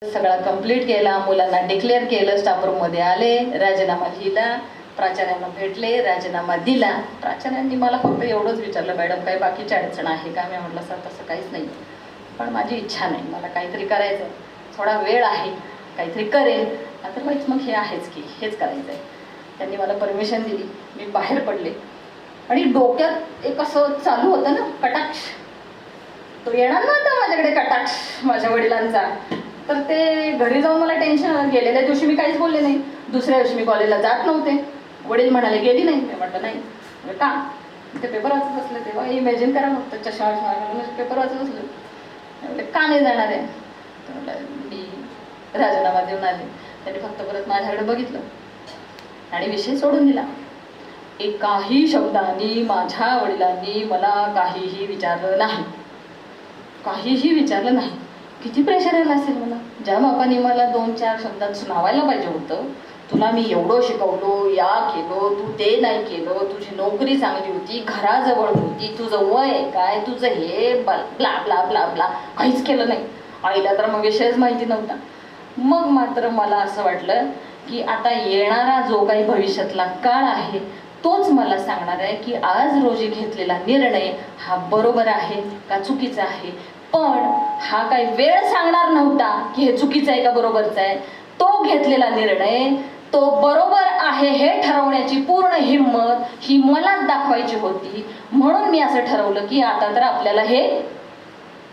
सगळा कंप्लीट केला, मुलांना डिक्लेअर केलं, स्टाफ रूममध्ये आले, राजीनामा लिहिला, प्राचार्यांना भेटले, राजीनामा दिला. प्राचार्यांनी मला फक्त एवढंच विचारलं, मॅडम काही बाकीची अडचण आहे का? मी म्हटलं सर तसं काहीच नाही, पण माझी इच्छा नाही, मला काहीतरी करायचं आहे, थोडा वेळ आहे, काहीतरी करेल, अदरवाईज मग हे आहेच की हेच करायचं आहे. त्यांनी मला परमिशन दिली, मी बाहेर पडले आणि डोक्यात एक असं चालू होतं ना कटाक्ष, तो येणार नव्हता माझ्याकडे कटाक्ष माझ्या वडिलांचा. तर ते घरी जाऊन मला टेन्शन, गेलेल्या दिवशी मी काहीच बोलले नाही, दुसऱ्या दिवशी मी कॉलेजला जात नव्हते. वडील म्हणाले गेली नाही, मी म्हटलं नाही. का? ते पेपर वाचत बसले, तेव्हा इमॅजिन करा फक्त, चष्मा पेपर वाचत बसले. म्हटलं का नाही जाणार आहे? तर म्हटलं मी राजीनामा देऊन आले. त्यांनी फक्त परत माझ्याकडे बघितलं आणि विषय सोडून दिला. एकाही शब्दांनी माझ्या वडिलांनी मला काहीही विचारलं नाही, काहीही विचारलं नाही. किती प्रेशर आलं असेल मला. ज्या बापाने मला 2-4 शब्दात सुनावायला पाहिजे होतं, तुला मी एवढं शिकवलो, या केलो, तू ते नाही केलं, तुझी नोकरी चांगली होती, घराजवळ होती, तुझं वय आहे काय, तुझं हे ब्ला ब्ला ब्ला ब्ला, काहीच केलं नाही. आईला तर मग विषयच माहिती नव्हता. मग मात्र मला असं वाटलं की आता येणारा जो काही भविष्यातला काळ आहे तोच मला सांगणार आहे की आज रोजी घेतलेला निर्णय हा बरोबर आहे का चुकीचा आहे. पण हा काही वेळ सांगणार नव्हता की हे चुकीचं आहे का बरोबरचं आहे. तो घेतलेला निर्णय तो बरोबर आहे हे ठरवण्याची पूर्ण हिंमत ही मलाच दाखवायची होती. म्हणून मी असं ठरवलं की आता तर आपल्याला हे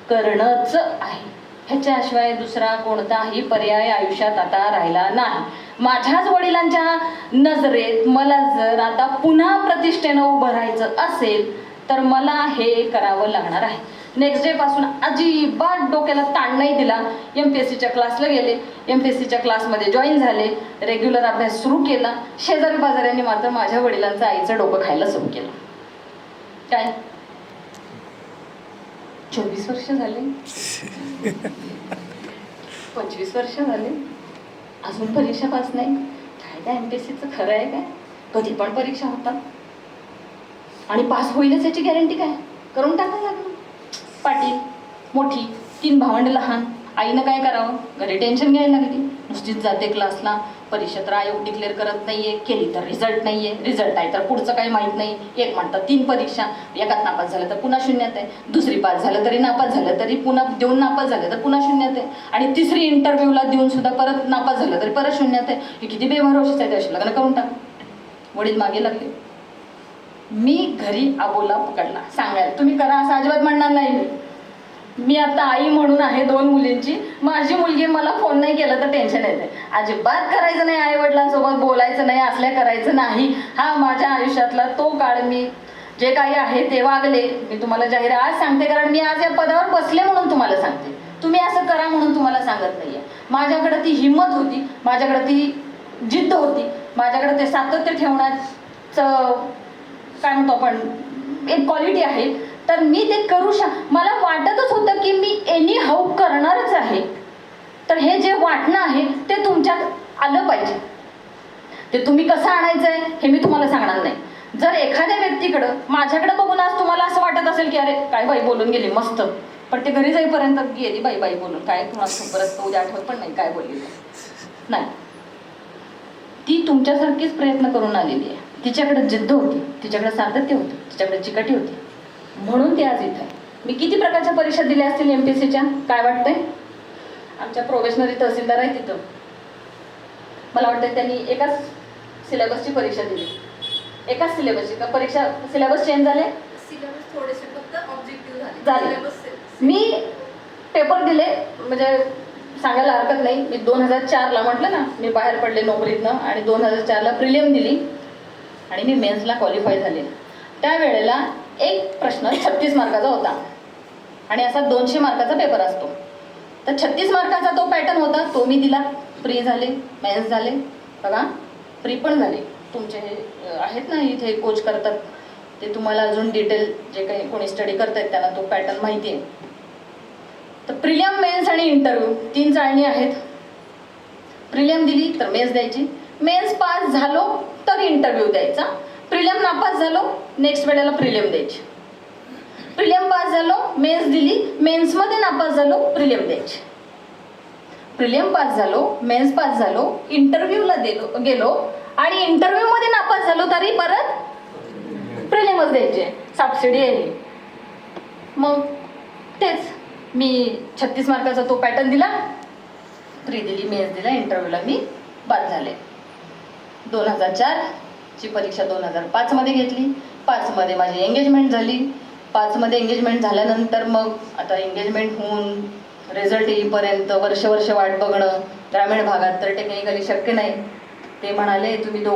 करणंच आहे. ह्याच्याशिवाय दुसरा कोणताही पर्याय आयुष्यात आता राहिला नाही. माझ्याच वडिलांच्या नजरेत मला जर आता पुन्हा प्रतिष्ठेनं उभं राहायचं असेल तर मला हे करावं लागणार आहे. नेक्स्ट डे पासून अजिबात डोक्याला ताण नाही दिला. MPSCच्या क्लासला गेले, MPSCच्या क्लासमध्ये जॉईन झाले, रेग्युलर अभ्यास सुरू केला. शेजारी पाजाऱ्यांनी मात्र माझ्या वडिलांचं आईचं डोकं खायला सुरू केलं. काय 24 वर्ष झाले, 25 वर्ष झाले, अजून परीक्षा पास नाही. काय त्या MPSCचं खरं आहे काय? कधी पण परीक्षा होतात आणि पास होईलच याची गॅरंटी काय? करून टाकायला लागलं. पाटील मोठी, 3 भावंड लहान, आईनं काय करावं? घरी टेन्शन घ्यायला लागली. नुसतीच जाते क्लासला, परीक्षा तर आयोग डिक्लेअर करत नाहीये, केली तर रिझल्ट नाहीये, रिझल्ट आहे तर पुढचं काही माहीत नाही. एक म्हणतात 3 परीक्षा, एकात नापास झालं तर पुन्हा शून्यात आहे, दुसरी पास झालं तरी नापास झालं तरी पुन्हा देऊन नापास झालं तर पुन्हा शून्यात आहे, आणि तिसरी इंटरव्ह्यूला देऊन सुद्धा परत नापास झालं तरी परत शून्यात आहे. हे किती बेभरोशीच आहे. त्याशी लग्न करून टाक. वडील मागे लागले. मी घरी आबोला पकडला सांगायला, तुम्ही करा असं अजिबात म्हणणार नाही. मी आता आई म्हणून आहे 2 मुलींची. माझी मुलगी मला फोन नाही केला तर टेन्शन येते. अजिबात करायचं नाही, आई वडिलांसोबत बोलायचं नाही, असल्या करायचं नाही. हा माझ्या आयुष्यातला तो काळ. मी जे काही आहे ते वागले. मी तुम्हाला जाहीर आज सांगते, कारण मी आज या पदावर बसले म्हणून तुम्हाला सांगते. तुम्ही असं करा म्हणून तुम्हाला सांगत नाहीये. माझ्याकडे ती हिंमत होती, माझ्याकडे ती जिद्द होती, माझ्याकडे ते सातत्य ठेवण्याचं काय म्हणतो आपण एक क्वालिटी आहे. तर मी ते करू मला वाटतच होतं की मी एनी हाऊ करणारच आहे. तर हे जे वाटणं आहे ते तुमच्यात आलं पाहिजे. ते तुम्ही कसं आणायचं आहे हे मी तुम्हाला सांगणार नाही. जर एखाद्या व्यक्तीकडं माझ्याकडे बघून आज तुम्हाला असं वाटत असेल की अरे काय बाई बोलून गेली मस्त, पण ते घरी जाईपर्यंत गेली बाई बोलून काय तुम्हाला परत उद्या आठवत पण नाही काय बोलली नाही. ती तुमच्यासारखीच प्रयत्न करून आलेली आहे. तिच्याकडे जिद्द होती, तिच्याकडे सातत्य होतं, तिच्याकडे चिकाटी होती, म्हणून ती आज इथं आहे. मी किती प्रकारच्या परीक्षा दिल्या असतील MPSCच्या काय वाटतंय? आमच्या प्रोबेशनरी तहसीलदार आहे तिथं, मला वाटतं त्यांनी एकाच सिलेबसची परीक्षा दिली. एकाच सिलेबसची का परीक्षा? सिलेबस चेंज झाले, सिलेबस थोडेसे फक्त ऑब्जेक्टिव्ह झाले. मी पेपर दिले म्हणजे सांगायला हरकत नाही. मी 2004ला म्हटलं ना मी बाहेर पडले नोकरीतनं, आणि 2004ला प्रिलियम दिली आणि मी मेन्सला क्वालिफाय झाले. त्यावेळेला एक प्रश्न 36 मार्काचा होता आणि असा 200 मार्काचा पेपर असतो. तर 36 मार्काचा तो पॅटर्न होता, तो मी दिला. प्री झाले, मेन्स झाले, बघा प्री पण झाले. तुमचे हे आहेत ना इथे कोच करतात ते तुम्हाला अजून डिटेल जे काही कोणी स्टडी करतायत त्यांना तो पॅटर्न माहिती आहे. तर प्रिलियम, मेन्स आणि इंटरव्ह्यू 3 चाळणी आहेत. प्रिलियम दिली तर मेन्स द्यायची, मेन्स पास झालो तर इंटरव्ह्यू द्यायचा, प्रिलियम नापास झालो नेक्स्ट वेळेला प्रिलियम द्यायची, प्रिलियम पास झालो मेन्स दिली, मेन्समध्ये नापास झालो प्रिलियम द्यायची. प्रिलियम पास झालो, मेन्स पास झालो, इंटरव्ह्यूला गेलो आणि इंटरव्ह्यूमध्ये नापास झालो तरी परत प्रिलियमच द्यायचे, सबसिडी आहे. मग तेच मी 36 मार्काचा तो पॅटर्न दिला, प्री दिली, मेन्स दिला, इंटरव्ह्यूला मी पास झाले. 2004 ची परीक्षा 2005 मध्ये घेतली. 5 मध्ये माझी एंगेजमेंट झाली. 5 मध्ये एंगेजमेंट झाल्यानंतर मग आता एंगेजमेंट होऊन रिझल्ट येईपर्यंत वर्ष वाट बघणं ग्रामीण भागात तर टेक्निकली शक्य नाही. ते म्हणाले तुम्ही